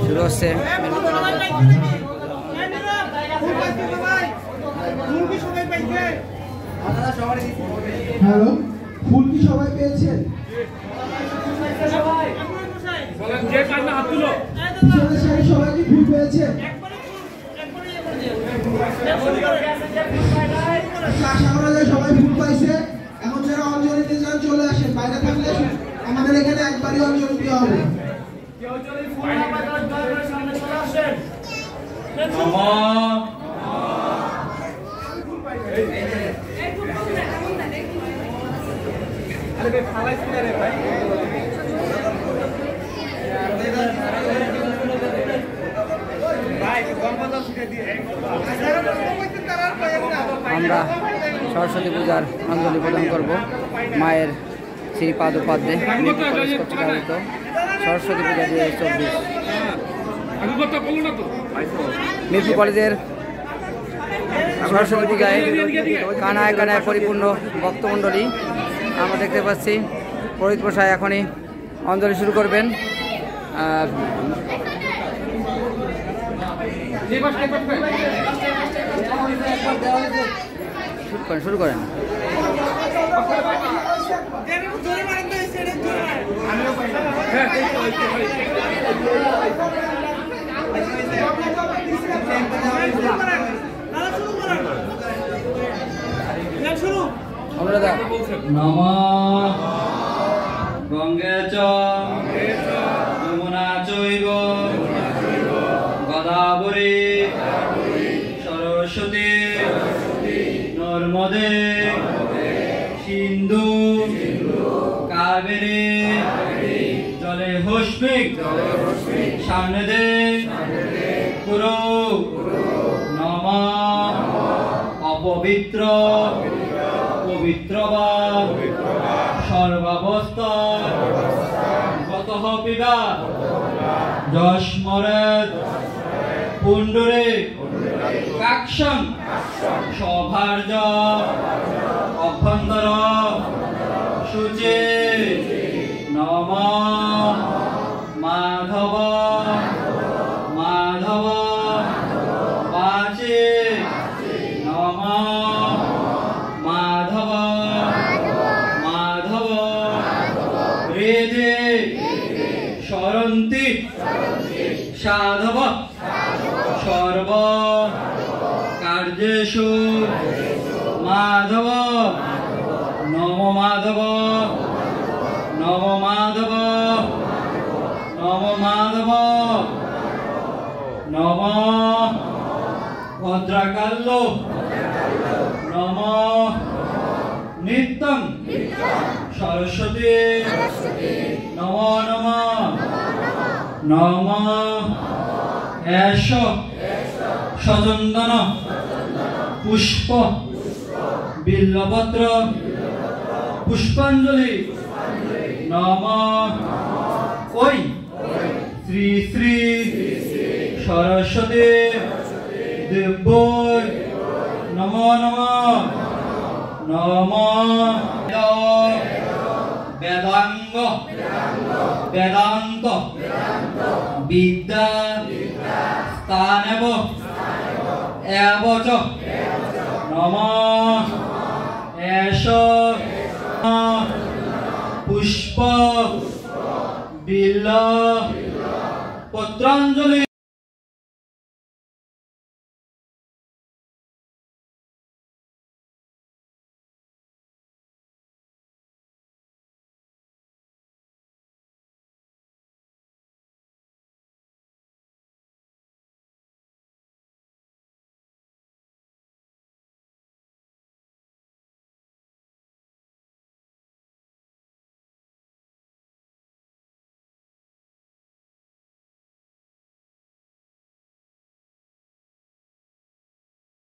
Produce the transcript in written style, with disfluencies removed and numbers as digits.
শুরু হচ্ছে হ্যালো, ফুল কি সবাই পেয়েছেন? সবাই কি ফুল পেয়েছে? সবাই ফুল পাইছে। এখন যারা অঞ্জলি দিতে চান চলে আসেন, বাইরে থাকলে আমাদের এখানে একবারই অঞ্জলি দেওয়া হবে। আমরা সরস্বতী পূজার অঞ্জলি প্রদান করব মায়ের শ্রীপাদ উপাধ্যে কর্তৃক আয়োজিত সরস্বতী পূজা 2024। মিরপুর কলেজের সরস্বতী পূজায় কানায় কানায় পরিপূর্ণ ভক্তমণ্ডলী আমরা দেখতে পাচ্ছি। পুরোহিত মশাই এখনই অঞ্জলি শুরু করবেন। শুরু করেন। নমঃ গঙ্গে চ যমুনা চৈব গোদাবরী সরস্বতী নর্মদে সিন্ধু কাবেরী জলে হস্মিক সান্নিধে কুরু নমঃ অপবিত্র পবিত্র বা সর্বাবস্থা গতঃ পিবা যস্মরেত পুণ্ডরে কাক্ষং সভার্য অভ্যন্তর শুচি নমঃ মাধব মাধব বাচে নমঃ মাধব মাধব হৃদে সরন্তি সাধব সর্ব কার্যেষু মাধব নম মাধব নম মাধব নম মাধব নম ভদ্রাকাল্য নম নিত্যং সরস্বতী নম নম নম এষ সচন্দন পুষ্প বিল্লপত্র পুষ্পাঞ্জলি নম ওই শ্রী শ্রী সরস্বতী দেব নম নম নম বেদাঙ্গ বেদান্ত বিদ্যা স্থানেব এবচ নম এষ পুষ্প বিল্ল পত্রাঞ্জলি।